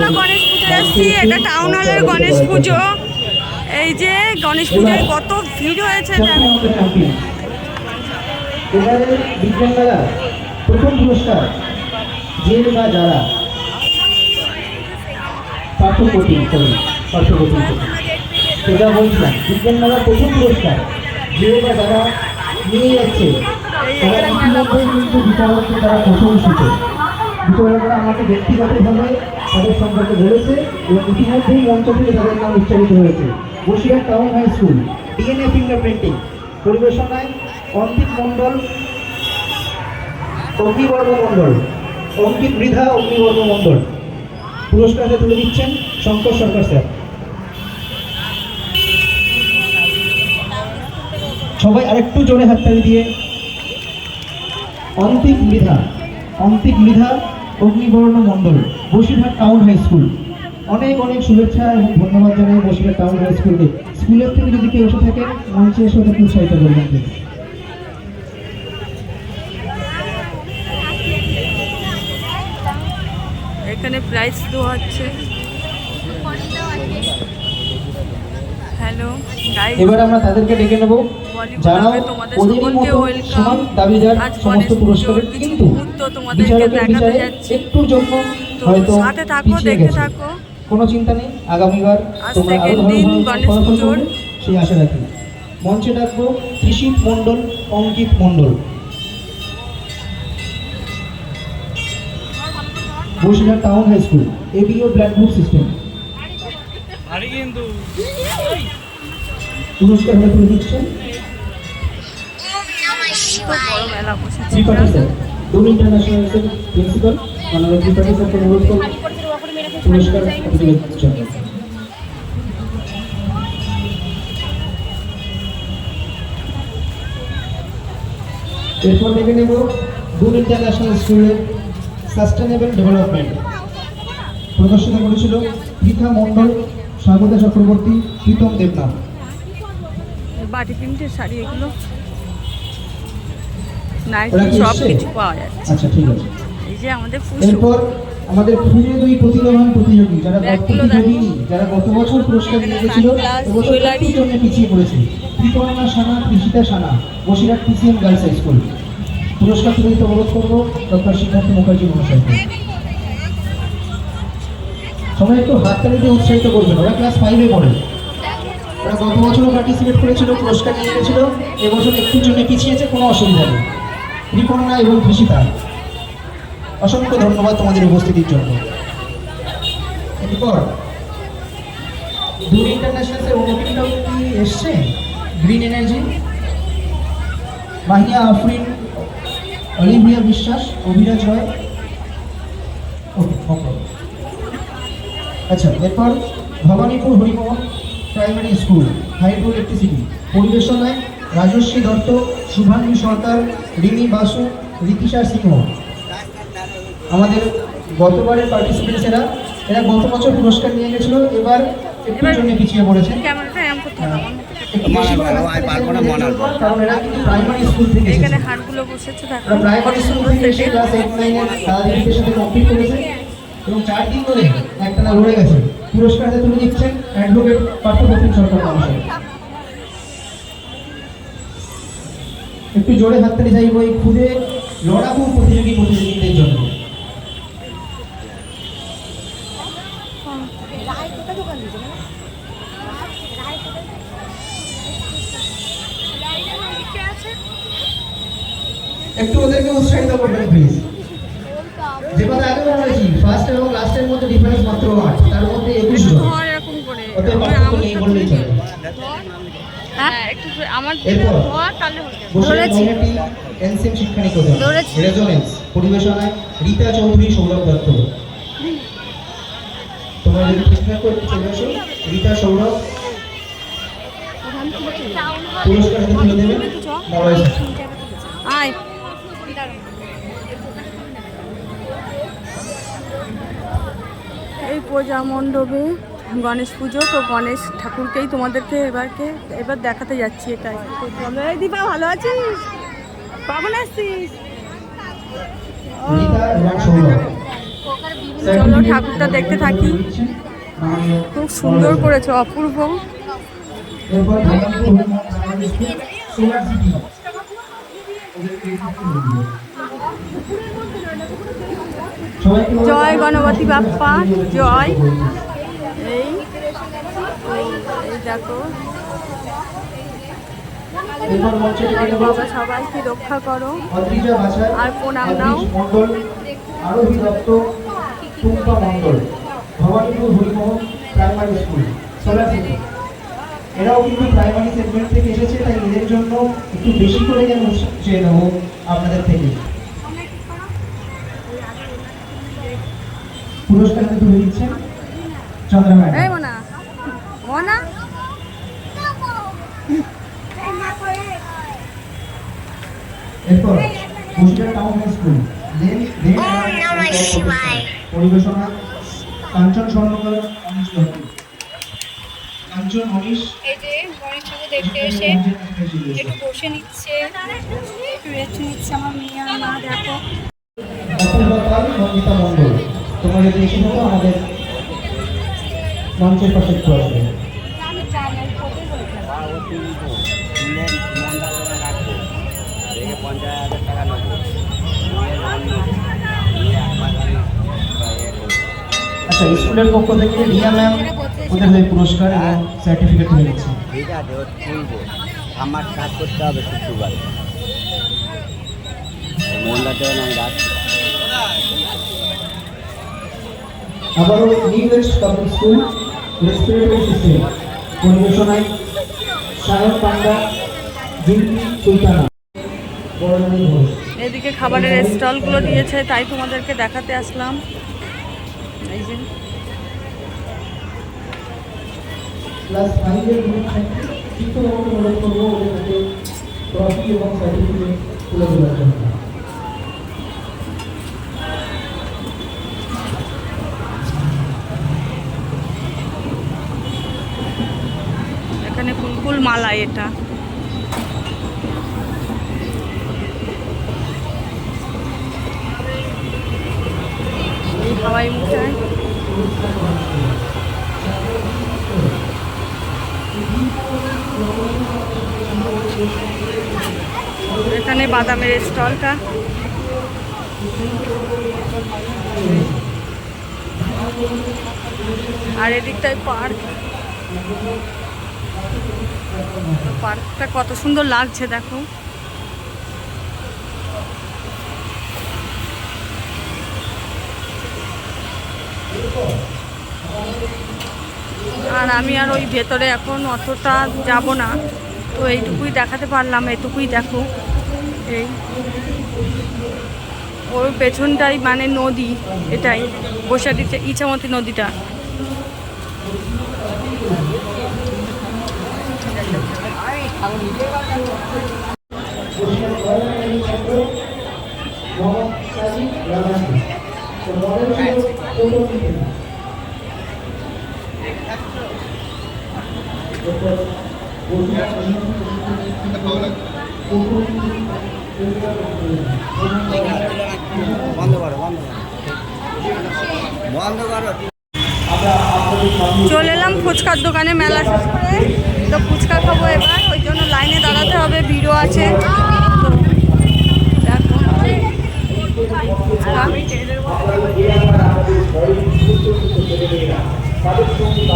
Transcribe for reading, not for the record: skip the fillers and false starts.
আমরা গণেশ পুজো এসেছি, এটা টাউন হলের গণেশ পুজো। এই যে গণেশ পুজোয় কত ভিড় হয়েছে জানেন। এবারে বিজ্ঞান মেলা প্রথম পুরস্কার যে বা যারা পাঠ্যপুথি সেটা বলছিলাম, বিজ্ঞান মেলার প্রথম পুরস্কার যে বা যারা নিয়ে যাচ্ছে তারা ইতিমধ্যেই কিন্তু বিতরণকে তারা প্রশংসিত। বিতরণরা আমাকে ব্যক্তিগতভাবে তাদের সম্পর্কে বলেছে এবং ইতিমধ্যেই মঞ্চ থেকে তাদের নাম উচ্চারিত হয়েছে। Basirhat town high school DNA fingerprinting পরিবেশনায় অন্তিক মণ্ডল, অগ্নিবর্গ মণ্ডল, অঙ্কিত মৃধা অগ্নিবর্গ মণ্ডল পুরস্কারটা তুলে দিচ্ছেন শঙ্কর সরকার স্যার। সবাই আরেকটু জোরে হাততালি দিয়ে অন্তিক মৃধা অগ্নিবর্ণ মণ্ডল, বসিরহাট টাউন হাই স্কুল। অনেক অনেক শুভেচ্ছা এবং ধন্যবাদ জানাই বসিরহাট টাউন হাই স্কুলকে। স্কুলের থেকে যদি কেউ এসে থাকেন মঞ্চে এসে ওটাকে উৎসাহিত করবেন প্লিজ। এখানে প্রাইজ দেওয়া হচ্ছে। হ্যালো গাইস, এবার আমরা তাদেরকে ডেকে নেব যারা ওদেরই মতো সমান দাবিদার সমস্ত পুরস্কারের, কিন্তু বিচারকের বিচারে একটুর জন্য হয়তো পিছিয়ে গেছে। কোনো চিন্তা নেই, আগামীবার তোমরা আরো ভালো ফলাফল করবে সেই আশা রাখি। মঞ্চে ডাকবো Krishit Mondal, Ankit Mondal, Basirhat town high school, ABO blood বুক সিস্টেম। পুরস্কার হয়ে তুলে দিচ্ছেন ত্রিপাঠী স্যার, ডুম ইন্টারন্যাশনাল প্রিন্সিপাল মাননীয় ত্রিপাঠী স্যারকে অনুরোধ করব পুরস্কার তুলে দিচ্ছেন। এরপর দেখে নেব ডুম ইন্টারন্যাশনাল স্কুলের সাস্টেনেবল ডেভেলপমেন্ট। প্রদর্শিত করেছিল পৃথা মণ্ডল, স্বাগতা চক্রবর্তী, প্রীতম দেবনাথ। বাটি প্রিন্টের শাড়ি এগুলো সব কিছু পাওয়া যাচ্ছে। আচ্ছা ঠিক আছে। এই যে আমাদের এরপর আমাদের ফুলে দুই প্রতিভাবান প্রতিযোগী যারা গত বছর পুরস্কার নিয়ে গেছিল এবছর একটুর জন্য পিছিয়ে পড়েছে। Trikarna Sana, Krishita Sana, Basirhat PCM girls high school. পুরস্কার তুলে দিতে অনুরোধ করবো ডক্টর সিদ্ধার্থ মুখার্জি মহাশয়কে। সবাই একটু হাততালি দিয়ে উৎসাহিত করবেন, ওরা ক্লাস 5-এ পড়ে। ওরা গত বছরও পার্টিসিপেট করেছিল, পুরস্কার নিয়ে গেছিল, এবছর একটুর জন্য পিছিয়েছে, কোনো অসুবিধা নেই। ত্রিকর্ণা এবং কৃষিতা, অসংখ্য ধন্যবাদ তোমাদের উপস্থিতির জন্য। এরপর ডুম ইন্টারন্যাশনাল অনুপ্রিন্টাও কি এসছে? Green energy, Mahiya Afrin, Olivia Biswas, Abhiraj Roy. আচ্ছা, এরপর Bhabanipur Harimohan primary school, hydro electricity পরিবেশনায় রাজশ্রী দত্ত, শুভাঙ্গী সরকার, রিমি বাসু, রীতিশা সিংহ। আমাদের গতবারের পার্টিসিপেন্টসেরা, এরা গত বছর পুরস্কার নিয়ে গেছিল, এবার একটু জন্য পিছিয়ে পড়েছে। কারণ এরা কিন্তু প্রাইমারি স্কুল থেকে এখানে হাড়গুলো বসেছে, প্রাইমারি স্কুল থেকে এসে ক্লাস 8-9 সারাদিনের সাথে কমপ্লিট করেছে এবং 4 দিন ধরে একটানা লড়ে গেছে। পুরস্কার হাতে তুলে দিচ্ছেন অ্যাডভোকেট পার্থপ্রতিম সরকার মহাশয়। একটু জোরে হাততালি চাইব এই খুদে লড়াকু প্রতিযোগীদের জন্য। একটু ওদেরকে উৎসাহিত করবেন প্লিজ। যে কথা আগে বলেছি, ফার্স্ট এবং লাস্টের মধ্যে ডিফারেন্স মাত্র 8, তার মধ্যে 21 জন। ওদের পার্থক্য নেই বললেই চলে। NCM শিক্ষানিকেতন resonance পরিবেশনায় Rita Chowdhury, Sourav Dutta. তোমরা যদি ঠিকঠাক করে চলে আসো, রীতা, সৌরভ পুরস্কার হাতে তুলে দেবেন। এই পূজা মণ্ডপে গণেশ পুজো, তো গণেশ ঠাকুরকেই তোমাদেরকে এবার দেখাতে যাচ্ছি। এটাই এই দীপা, ভালো আছিস? কখন আসছিস? চলো ঠাকুরটা দেখতে থাকি। খুব সুন্দর করেছে, অপূর্ব। এরপর Bhagabanpur Harimohan primary school solar city জয় গণপতি বাপ্পা জয়। এই এই দেখো বাবা সবাইকে রক্ষা করো আর প্রণাম নাও। Arohi Dutta, Tumpa Mondal, Bhabanipur Harimohan primary school solar city. এরাও কিন্তু প্রাইমারি সেগমেন্ট থেকে এসেছে, তাই এদের জন্য একটু বেশি করে যেন চেয়ে নেবো আপনাদের থেকে। পুরস্কার তুলে দিচ্ছেন চন্দ্রা ম্যাডাম। এই মোনা মোনা এরপর কুষ্টিয়া টাউন স্কুল পরিবেশনা কাঞ্চন স্বর্ণকার, কাঞ্চন অনিশ। এই যে গণেশ ঠাকুর দেখতে এসে একটু বসে নিচ্ছে, একটু রেস্ট নিচ্ছে আমার মেয়ে আর মা। দেখো অপূর্বা পাল, নন্দিতা মণ্ডল, তোমরা যদি এসে থাকো আমাদের মঞ্চের পাশে একটু আসবে। আচ্ছা, স্কুলের পক্ষ থেকে রিয়া ম্যাম ওদের হয়ে পুরস্কার এবং সার্টিফিকেট তুলে দিচ্ছে। ঠিক আছে, ও তুলবো, আমার কাজ করতে হবে শুক্রবার। মন্দাতে আমি রাখছি। আবারও new west public school respiratory system পরিবেশনায় সায়ন পান্ডা, জিন্টি সুলতানা, বড়রানী ঘোষ। এদিকে খাবারের স্টলগুলো দিয়েছে, তাই তোমাদেরকে দেখাতে আসলাম। এই যে ক্লাস 5 এর শিক্ষককে অনুরোধ করবো ওদের হাতে ট্রফি এবং সার্টিফিকেট তুলে দেওয়ার জন্য। এখানে ফুলফুল মালা, এটা এই হাওয়াই মিঠাই। এখানে বাদামের স্টলটা। আর এদিকটায় পার্ক, পার্কটা কত সুন্দর লাগছে দেখো। আর আমি আর ওই ভেতরে এখন অতটা যাব না, তো এইটুকুই দেখাতে পারলাম। এটুকুই দেখো, এই ওর পেছনটাই মানে নদী, এটাই বসে দিচ্ছে ইছামতি নদীটা। বন্ধ করো, বন্ধ করো। চলে এলাম ফুচকার দোকানে, মেলা শেষ করে তো ফুচকা খাবো এবার, ওই জন্য লাইনে দাঁড়াতে হবে, ভিড়ও আছে। তো দেখো আমি তাদের সঙ্গে